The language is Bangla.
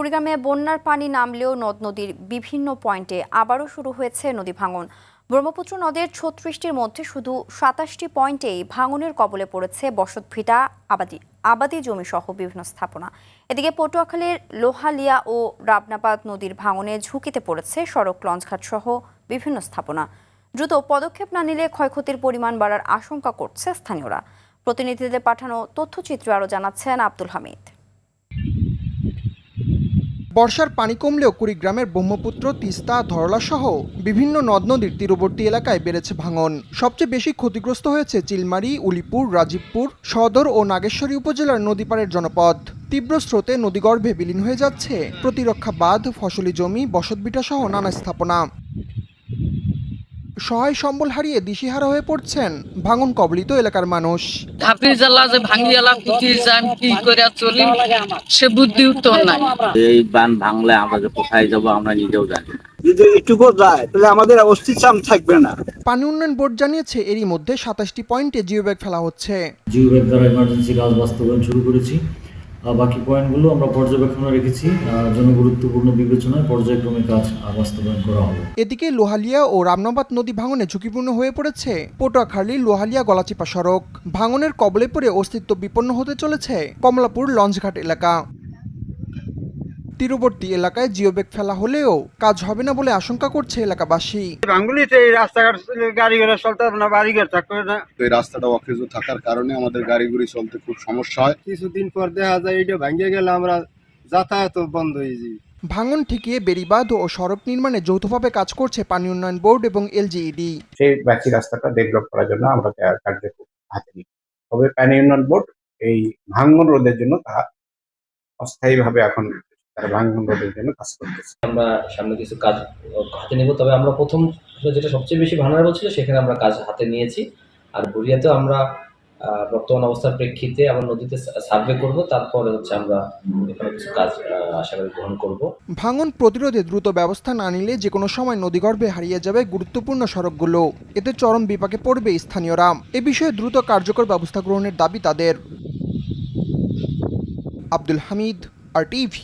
কুড়িগ্রামে বন্যার পানি নামলেও নদ নদীর বিভিন্ন পয়েন্টে আবারও শুরু হয়েছে নদী ভাঙন। ব্রহ্মপুত্র নদের ৩৬টির মধ্যে শুধু ২৭টি পয়েন্টেই ভাঙনের কবলে পড়েছে বসতভিটা, আবাদি জমি সহ বিভিন্ন স্থাপনা। এদিকে পটুয়াখালীর লোহালিয়া ও রাবনাবাদ নদীর ভাঙনে ঝুঁকিতে পড়েছে সড়ক, লঞ্চঘাট সহ বিভিন্ন স্থাপনা। দ্রুত পদক্ষেপ না নিলে ক্ষয়ক্ষতির পরিমাণ বাড়ার আশঙ্কা করছে স্থানীয়রা। প্রতিনিধিদের পাঠানো তথ্যচিত্র আরও জানাচ্ছেন আব্দুল হামিদ। বর্ষার পানি কমলেও কুড়িগ্রামের ব্রহ্মপুত্র, তিস্তা, ধরলা সহ বিভিন্ন নদ নদীর তীরবর্তী এলাকায় বেড়েছে ভাঙন। সবচেয়ে বেশি ক্ষতিগ্রস্ত হয়েছে চিলমারী, উলিপুর, রাজীবপুর, সদর ও নাগেশ্বরী উপজেলার নদীপাড়ের জনপদ। তীব্র স্রোতে নদীগর্ভে বিলীন হয়ে যাচ্ছে প্রতিরক্ষা বাঁধ, ফসলি জমি, বসতভিটা সহ নানা স্থাপনা। সহায় সম্বল হারিয়ে দিশেহারা হয়ে পড়ছেন ভাঙন কবলিত এলাকার মানুষ। সে বুদ্ধি উত্তর নাই। এই বান ভাঙলে আমরা কোথায় যাবো আমরা নিজেও জানি। যদি এটুকু যায় তাহলে আমাদের অস্তিত্ব থাকবে না। পানি উন্নয়ন বোর্ড জানিয়েছে এরই মধ্যে ২৭টি পয়েন্টে জিও ব্যাগ ফেলা হচ্ছে। জিও ব্যাগ দ্বারা ইমার্জেন্সি কাজ বাস্তবায়ন শুরু করেছি। বাকি পয়েন্টগুলো আমরা পর্যবেক্ষণে রেখেছি, জনগুরুত্বপূর্ণ বিবেচনায় পর্যায়ক্রমে কাজ বাস্তবায়ন করা হবে। এদিকে লোহালিয়া ও রামনাবাদ নদী ভাঙনে ঝুঁকিপূর্ণ হয়ে পড়েছে পটুয়াখালী লোহালিয়া গলাচিপা সড়ক। ভাঙনের কবলে পড়ে অস্তিত্ব বিপন্ন হতে চলেছে কমলাপুর লঞ্চঘাট এলাকা। তীরবর্তী এলাকায় জিও ব্যাগ ফেলা হলেও কাজ হবে না বলে আশঙ্কা করছে এলাকাবাসী। ভাঙগুলিতে রাস্তাঘাট গাড়ি ঘোড়া চলতে না, বাড়ি ঘর থাকবে না। এই রাস্তাটা অকেজো থাকার কারণে আমাদের গাড়িগুড়ি চলতে খুব সমস্যা হয়। কিছুদিন পর দেখা যায় এটা ভাঙে গেলে আমরা যাতায়াত বন্ধ হয়ে যাই। ভাঙন ঠেকিয়ে বেড়িবাঁধ ও সড়ক নির্মাণে যৌথভাবে কাজ করছে পানি উন্নয়ন বোর্ড এবং এলজিইডি। সেই বাকি রাস্তাটা ডেভেলপ করার জন্য আমরা কার্যক্রম হাতে নিই। তবে পানি উন্নয়ন বোর্ড এই ভাঙন রোধের জন্য তা অস্থায়ীভাবে এখন ভাঙন রোধের জন্য কাজ করতেছে। আমরা সামনে কিছু কাজ হাতে নেব, তবে আমরা প্রথম যেটা সবচেয়ে বেশি ভাঙার ছিল সেখানে আমরা কাজ হাতে নিয়েছি। আর বুড়িয়াতেও আমরা বর্তমান অবস্থার প্রেক্ষিতে আমরা নদীতে সার্ভে করব, তারপরে আমরা এখানে কিছু কাজ আশা করি গ্রহণ করব। ভাঙন প্রতিরোধে দ্রুত ব্যবস্থা না নিলে যে কোনো সময় নদীগর্ভে হারিয়ে যাবে গুরুত্বপূর্ণ সড়কগুলো। এতে চরম বিপাকে পড়বে স্থানীয়রা। এ বিষয়ে দ্রুত কার্যকর ব্যবস্থা গ্রহণের দাবি তাদের। আব্দুল হামিদ, RTV।